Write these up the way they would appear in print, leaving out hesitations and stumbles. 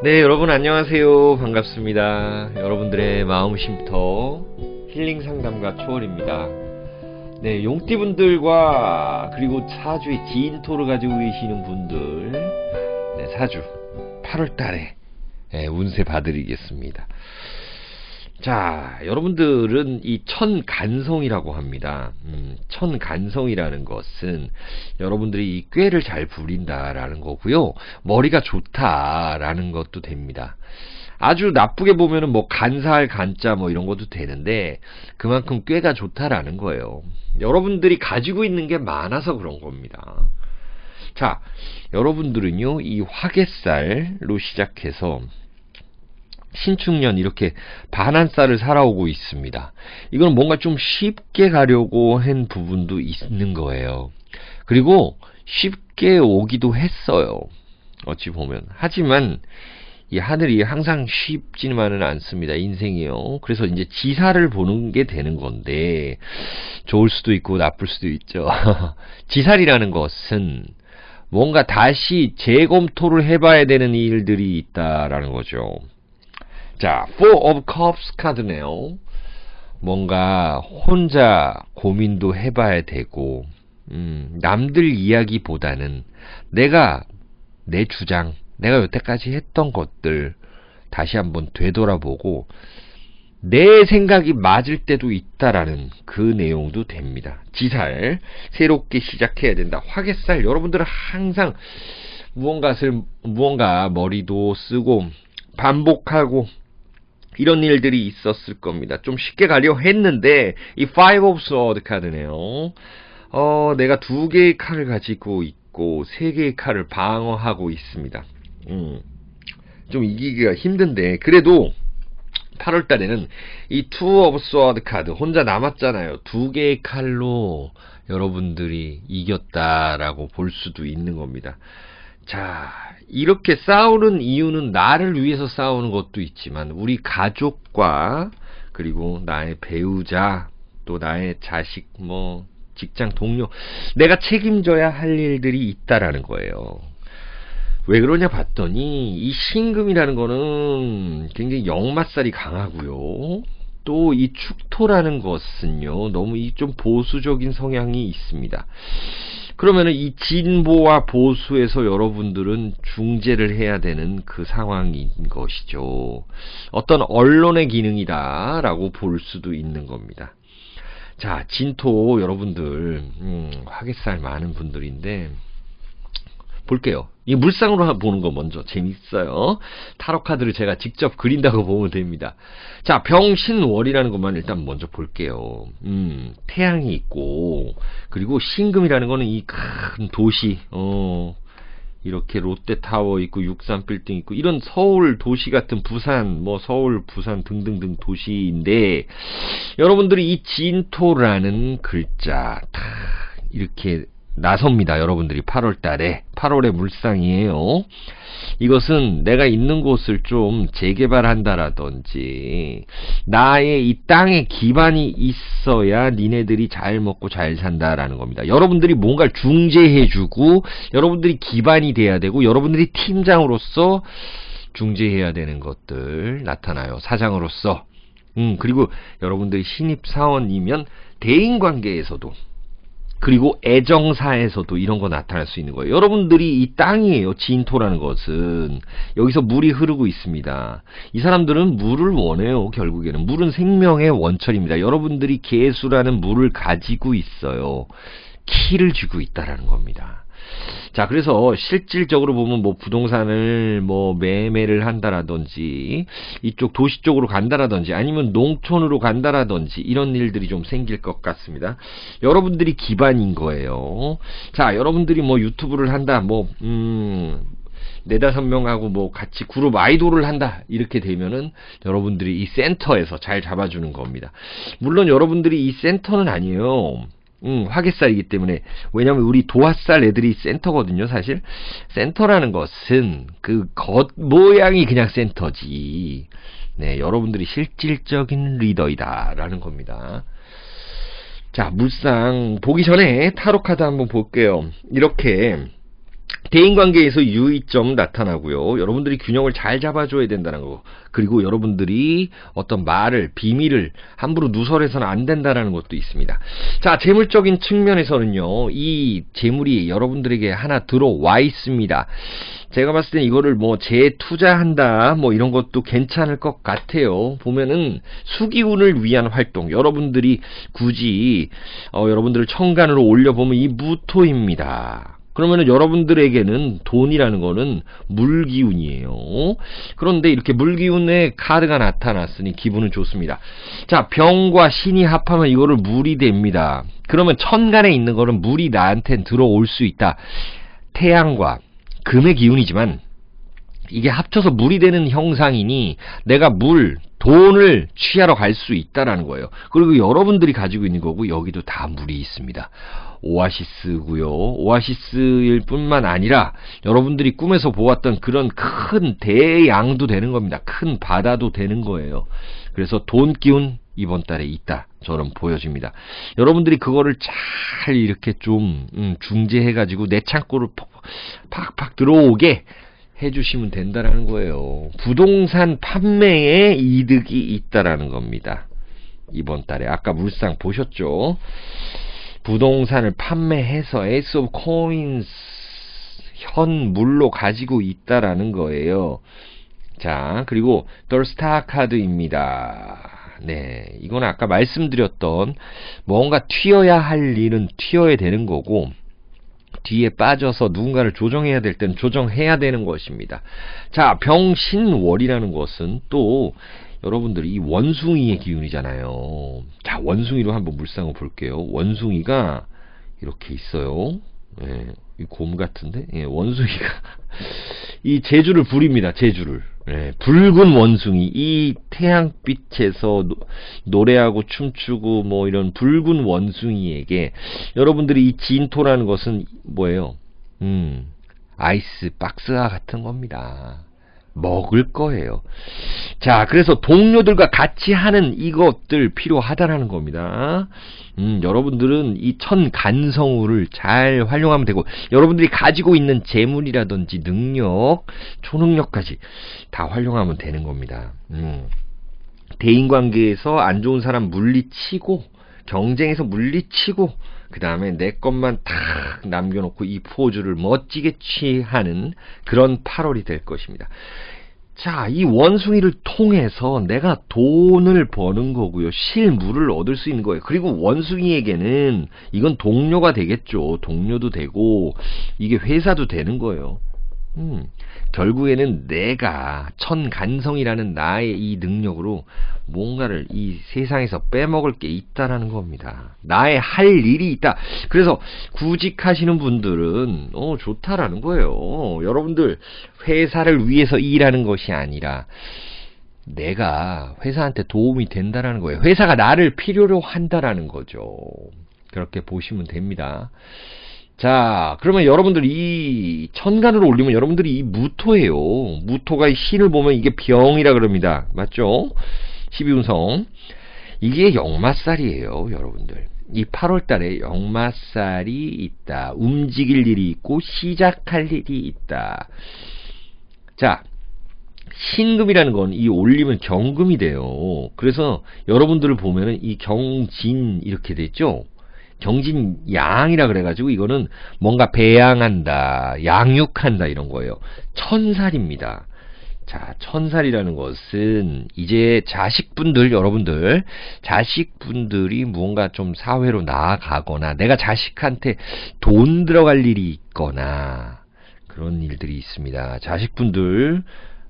네, 여러분 안녕하세요. 반갑습니다. 여러분들의 마음 쉼터 힐링 상담가 초월입니다. 네, 용띠분들과 그리고 사주의 지인토를 가지고 계시는 분들, 네, 사주 8월달에 운세 봐드리겠습니다. 자, 여러분들은 이 천간성이라고 합니다. 천간성이라는 것은 여러분들이 이 꾀를 잘 부린다라는 거고요. 머리가 좋다라는 것도 됩니다. 아주 나쁘게 보면은 뭐 간사할 간자 뭐 이런 것도 되는데 그만큼 꾀가 좋다라는 거예요. 여러분들이 가지고 있는 게 많아서 그런 겁니다. 자, 여러분들은요, 이 화개살로 시작해서 신축년 이렇게 반한살을 살아오고 있습니다. 이건 뭔가 좀 쉽게 가려고 한 부분도 있는 거예요. 그리고 쉽게 오기도 했어요. 어찌 보면. 하지만 이 하늘이 항상 쉽지만은 않습니다. 인생이요. 그래서 이제 지사를 보는 게 되는 건데 좋을 수도 있고 나쁠 수도 있죠. 지살이라는 것은 뭔가 다시 재검토를 해봐야 되는 일들이 있다라는 거죠. 자, Four of Cups 카드네요. 뭔가 혼자 고민도 해봐야 되고, 남들 이야기보다는 내 주장, 내가 여태까지 했던 것들 다시 한번 되돌아보고 내 생각이 맞을 때도 있다라는 그 내용도 됩니다. 지살, 새롭게 시작해야 된다. 화개살, 여러분들은 항상 무언가 머리도 쓰고 반복하고 이런 일들이 있었을 겁니다. 좀 쉽게 가려 했는데 이 Five of Swords 카드네요. 내가 2개의 칼을 가지고 있고 3개의 칼을 방어하고 있습니다. 좀 이기기가 힘든데 그래도 8월달에는 이 Two of Swords 카드 혼자 남았잖아요. 2개의 칼로 여러분들이 이겼다라고 볼 수도 있는 겁니다. 자, 이렇게 싸우는 이유는 나를 위해서 싸우는 것도 있지만 우리 가족과 그리고 나의 배우자 또 나의 자식 뭐 직장 동료 내가 책임져야 할 일들이 있다라는 거예요. 왜 그러냐 봤더니 이 신금이라는 거는 굉장히 역마살이 강하고요. 또 이 축토라는 것은요 너무 이 좀 보수적인 성향이 있습니다. 그러면은 이 진보와 보수에서 여러분들은 중재를 해야 되는 그 상황인 것이죠. 어떤 언론의 기능이다라고 볼 수도 있는 겁니다. 자, 진토 여러분들 화개살 많은 분들인데 볼게요. 이 물상으로 보는 거 먼저 재밌어요. 타로 카드를 제가 직접 그린다고 보면 됩니다. 자, 병신월이라는 것만 일단 먼저 볼게요. 태양이 있고 그리고 신금이라는 거는 이 큰 도시 이렇게 롯데타워 있고 63빌딩 있고 이런 서울 도시 같은 부산 뭐 서울 부산 등등등 도시인데 여러분들이 이 진토라는 글자 탁 이렇게 나섭니다. 여러분들이 8월달에 8월의 물상이에요. 이것은 내가 있는 곳을 좀 재개발한다라든지 나의 이 땅에 기반이 있어야 니네들이 잘 먹고 잘 산다라는 겁니다. 여러분들이 뭔가를 중재해주고 여러분들이 기반이 돼야 되고 여러분들이 팀장으로서 중재해야 되는 것들 나타나요. 사장으로서. 그리고 여러분들이 신입사원이면 대인관계에서도 그리고 애정사에서도 이런 거 나타날 수 있는 거예요. 여러분들이 이 땅이에요. 진토라는 것은. 여기서 물이 흐르고 있습니다. 이 사람들은 물을 원해요. 결국에는. 물은 생명의 원천입니다. 여러분들이 계수라는 물을 가지고 있어요. 키를 쥐고 있다라는 겁니다. 자, 그래서 실질적으로 보면 뭐 부동산을 뭐 매매를 한다라든지 이쪽 도시 쪽으로 간다라든지 아니면 농촌으로 간다라든지 이런 일들이 좀 생길 것 같습니다. 여러분들이 기반인 거예요. 자, 여러분들이 뭐 유튜브를 한다, 뭐 4~5명하고 뭐 같이 그룹 아이돌을 한다 이렇게 되면은 여러분들이 이 센터에서 잘 잡아주는 겁니다. 물론 여러분들이 이 센터는 아니에요. 화개살이기 때문에. 왜냐면 우리 도화살 애들이 센터거든요. 사실 센터라는 것은 그 겉 모양이 그냥 센터지. 네, 여러분들이 실질적인 리더이다 라는 겁니다. 자, 물상 보기 전에 타로 카드 한번 볼게요. 이렇게 대인관계에서 유의점 나타나고요. 여러분들이 균형을 잘 잡아줘야 된다는 거. 그리고 여러분들이 어떤 말을, 비밀을 함부로 누설해서는 안 된다는 것도 있습니다. 자, 재물적인 측면에서는요. 이 재물이 여러분들에게 하나 들어와 있습니다. 제가 봤을 땐 이거를 뭐 재투자한다 뭐 이런 것도 괜찮을 것 같아요. 보면은 수기운을 위한 활동, 여러분들이 굳이 여러분들을 천간으로 올려보면 이 무토입니다. 그러면은 여러분들에게는 돈이라는 거는 물기운이에요. 그런데 이렇게 물기운의 카드가 나타났으니 기분은 좋습니다. 자, 병과 신이 합하면 이거를 물이 됩니다. 그러면 천간에 있는 거는 물이 나한텐 들어올 수 있다. 태양과 금의 기운이지만 이게 합쳐서 물이 되는 형상이니 내가 돈을 취하러 갈 수 있다라는 거예요. 그리고 여러분들이 가지고 있는 거고 여기도 다 물이 있습니다. 오아시스고요. 오아시스일 뿐만 아니라 여러분들이 꿈에서 보았던 그런 큰 대양도 되는 겁니다. 큰 바다도 되는 거예요. 그래서 돈 기운 이번 달에 있다. 저는 보여집니다. 여러분들이 그거를 잘 이렇게 좀 중재해가지고 내 창고를 팍팍 들어오게 해주시면 된다라는 거예요. 부동산 판매에 이득이 있다라는 겁니다. 이번 달에 아까 물상 보셨죠? 부동산을 판매해서 에이스 오브 코인스 현물로 가지고 있다라는 거예요. 자, 그리고 더스타 카드입니다. 네, 이건 아까 말씀드렸던 뭔가 튀어야 할 일은 튀어야 되는 거고 뒤에 빠져서 누군가를 조정해야 될 때는 조정해야 되는 것입니다. 자, 병신월이라는 것은 또 여러분들이 이 원숭이의 기운이잖아요. 자, 원숭이로 한번 물상을 볼게요. 원숭이가 이렇게 있어요. 예, 이 곰 같은데? 예, 원숭이가 이 재주를 부립니다. 재주를. 예, 붉은 원숭이, 이 태양빛에서 노래하고 춤추고 뭐 이런 붉은 원숭이에게 여러분들이 이 진토라는 것은 뭐예요? 아이스 박스와 같은 겁니다. 먹을 거예요. 자, 그래서 동료들과 같이 하는 이것들 필요하다라는 겁니다. 여러분들은 이 천간성우를 잘 활용하면 되고 여러분들이 가지고 있는 재물이라든지 능력, 초능력까지 다 활용하면 되는 겁니다. 대인관계에서 안 좋은 사람 물리치고 경쟁에서 물리치고 그 다음에 내 것만 탁 남겨놓고 이 포즈를 멋지게 취하는 그런 8월이 될 것입니다. 자, 이 원숭이를 통해서 내가 돈을 버는 거고요. 실물을 얻을 수 있는 거예요. 그리고 원숭이에게는 이건 동료가 되겠죠. 동료도 되고 이게 회사도 되는 거예요. 결국에는 내가 천간성이라는 나의 이 능력으로 뭔가를 이 세상에서 빼먹을 게 있다라는 겁니다. 나의 할 일이 있다. 그래서 구직하시는 분들은 좋다라는 거예요. 여러분들 회사를 위해서 일하는 것이 아니라 내가 회사한테 도움이 된다라는 거예요. 회사가 나를 필요로 한다라는 거죠. 그렇게 보시면 됩니다. 자, 그러면 여러분들 이 천간으로 올리면 여러분들이 이 무토예요. 무토가 이 신을 보면 이게 병이라 그럽니다. 맞죠? 12운성. 이게 역마살이에요, 여러분들. 이 8월 달에 역마살이 있다. 움직일 일이 있고 시작할 일이 있다. 자, 신금이라는 건 이 올리면 경금이 돼요. 그래서 여러분들을 보면은 이 경진 이렇게 됐죠? 경진양이라 그래가지고 이거는 뭔가 배양한다, 양육한다 이런 거예요. 천살입니다. 자, 천살이라는 것은 이제 자식분들, 여러분들 자식분들이 무언가 좀 사회로 나아가거나 내가 자식한테 돈 들어갈 일이 있거나 그런 일들이 있습니다. 자식분들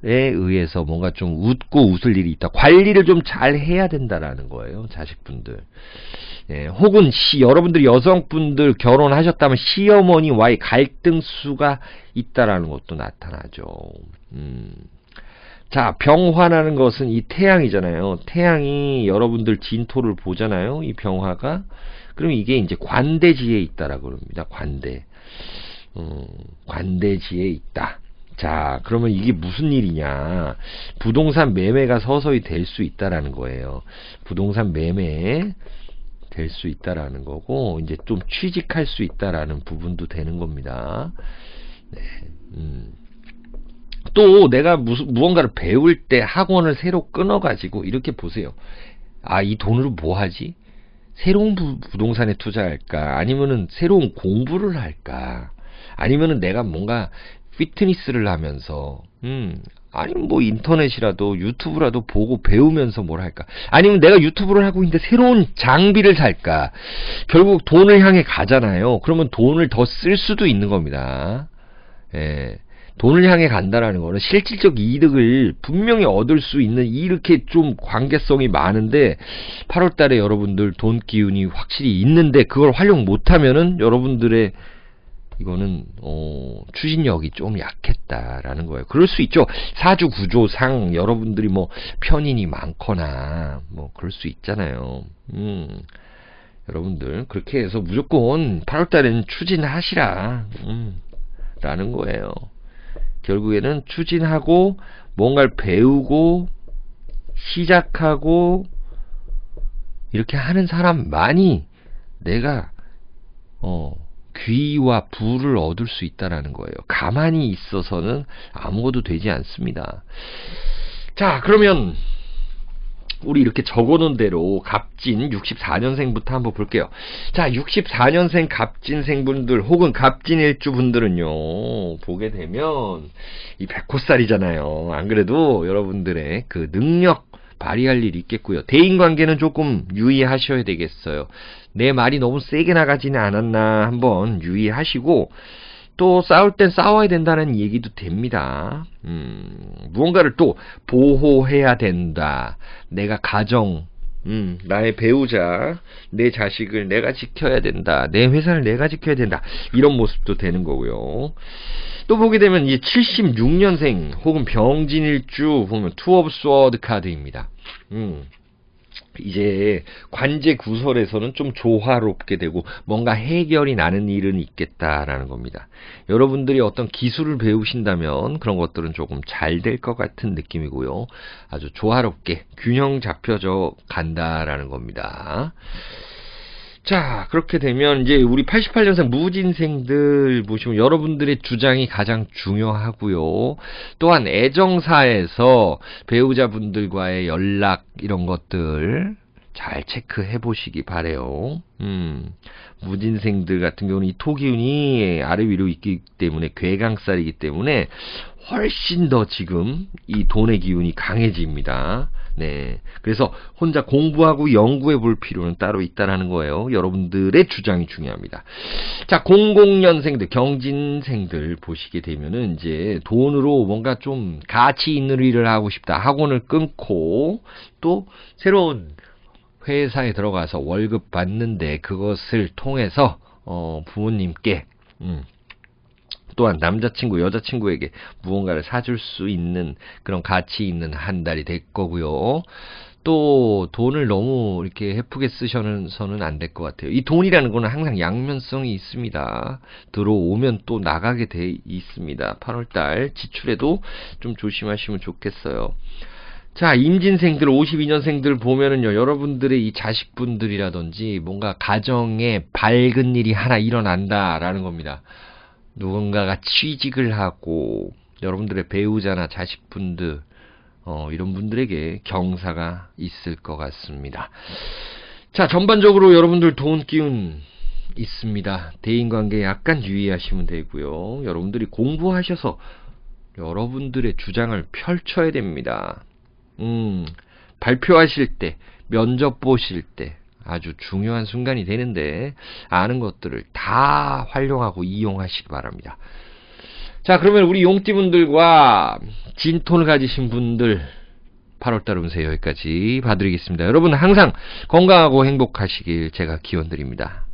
에 의해서 뭔가 좀 웃고 웃을 일이 있다. 관리를 좀 잘 해야 된다라는 거예요. 자식분들. 예, 혹은 여러분들이 여성분들 결혼하셨다면 시어머니와의 갈등수가 있다라는 것도 나타나죠. 자, 병화라는 것은 이 태양이잖아요. 태양이 여러분들 진토를 보잖아요. 이 병화가. 그럼 이게 이제 관대지에 있다라고 합니다. 관대. 관대지에 있다. 자, 그러면 이게 무슨 일이냐? 부동산 매매가 서서히 될 수 있다라는 거예요. 부동산 매매 될 수 있다라는 거고, 이제 좀 취직할 수 있다라는 부분도 되는 겁니다. 네. 또 내가 무언가를 배울 때 학원을 새로 끊어가지고 이렇게 보세요. 아, 이 돈으로 뭐 하지? 새로운 부동산에 투자할까? 아니면은 새로운 공부를 할까? 아니면은 내가 뭔가 피트니스를 하면서, 아니면 뭐 인터넷이라도 유튜브라도 보고 배우면서 뭘 할까? 아니면 내가 유튜브를 하고 있는데 새로운 장비를 살까? 결국 돈을 향해 가잖아요. 그러면 돈을 더 쓸 수도 있는 겁니다. 예. 돈을 향해 간다라는 거는 실질적 이득을 분명히 얻을 수 있는 이렇게 좀 관계성이 많은데 8월 달에 여러분들 돈 기운이 확실히 있는데 그걸 활용 못하면은 여러분들의 이거는 추진력이 좀 약했다라는 거예요. 그럴 수 있죠. 사주 구조상 여러분들이 뭐 편인이 많거나 뭐 그럴 수 있잖아요. 여러분들 그렇게 해서 무조건 8월 달에는 추진하시라 라는 거예요. 결국에는 추진하고 뭔가를 배우고 시작하고 이렇게 하는 사람만이 내가 귀와 부를 얻을 수 있다라는 거예요. 가만히 있어서는 아무것도 되지 않습니다. 자, 그러면 우리 이렇게 적어놓은 대로 갑진 64년생부터 한번 볼게요. 자, 64년생 갑진생분들 혹은 갑진일주분들은요, 보게 되면 이 백호살이잖아요. 안 그래도 여러분들의 그 능력 발휘할 일이 있겠고요. 대인관계는 조금 유의하셔야 되겠어요. 내 말이 너무 세게 나가지는 않았나 한번 유의하시고, 또 싸울 땐 싸워야 된다는 얘기도 됩니다. 무언가를 또 보호해야 된다. 내가 가정, 나의 배우자, 내 자식을 내가 지켜야 된다. 내 회사를 내가 지켜야 된다. 이런 모습도 되는 거고요. 또 보게 되면 이 76년생 혹은 병진일주 보면 투 오브 스워드 카드입니다. 이제 관제 구설에서는 좀 조화롭게 되고 뭔가 해결이 나는 일은 있겠다라는 겁니다. 여러분들이 어떤 기술을 배우신다면 그런 것들은 조금 잘 될 것 같은 느낌이고요. 아주 조화롭게 균형 잡혀져 간다라는 겁니다. 자, 그렇게 되면 이제 우리 88년생 무진생들 보시면 여러분들의 주장이 가장 중요하고요. 또한 애정사에서 배우자분들과의 연락 이런 것들 잘 체크해 보시기 바래요. 무진생들 같은 경우는 이 토기운이 아래 위로 있기 때문에 괴강살이기 때문에 훨씬 더 지금 이 돈의 기운이 강해집니다. 네. 그래서 혼자 공부하고 연구해 볼 필요는 따로 있다라는 거예요. 여러분들의 주장이 중요합니다. 자, 00년생들, 경진생들 보시게 되면은 이제 돈으로 뭔가 좀 가치 있는 일을 하고 싶다. 학원을 끊고 또 새로운 회사에 들어가서 월급 받는데 그것을 통해서 부모님께 또한 남자친구, 여자친구에게 무언가를 사줄 수 있는 그런 가치 있는 한 달이 될 거고요. 또 돈을 너무 이렇게 헤프게 쓰셔서는 안 될 것 같아요. 이 돈이라는 거는 항상 양면성이 있습니다. 들어오면 또 나가게 돼 있습니다. 8월달 지출에도 좀 조심하시면 좋겠어요. 자, 임진생들, 52년생들 보면은요, 여러분들의 이 자식분들이라든지 뭔가 가정에 밝은 일이 하나 일어난다라는 겁니다. 누군가가 취직을 하고 여러분들의 배우자나 자식분들 이런 분들에게 경사가 있을 것 같습니다. 자, 전반적으로 여러분들 돈 기운 있습니다. 대인관계 약간 유의하시면 되고요. 여러분들이 공부하셔서 여러분들의 주장을 펼쳐야 됩니다. 발표하실 때, 면접 보실 때 아주 중요한 순간이 되는데 아는 것들을 다 활용하고 이용하시기 바랍니다. 자, 그러면 우리 용띠분들과 진톤을 가지신 분들 8월달 운세 여기까지 봐드리겠습니다. 여러분 항상 건강하고 행복하시길 제가 기원드립니다.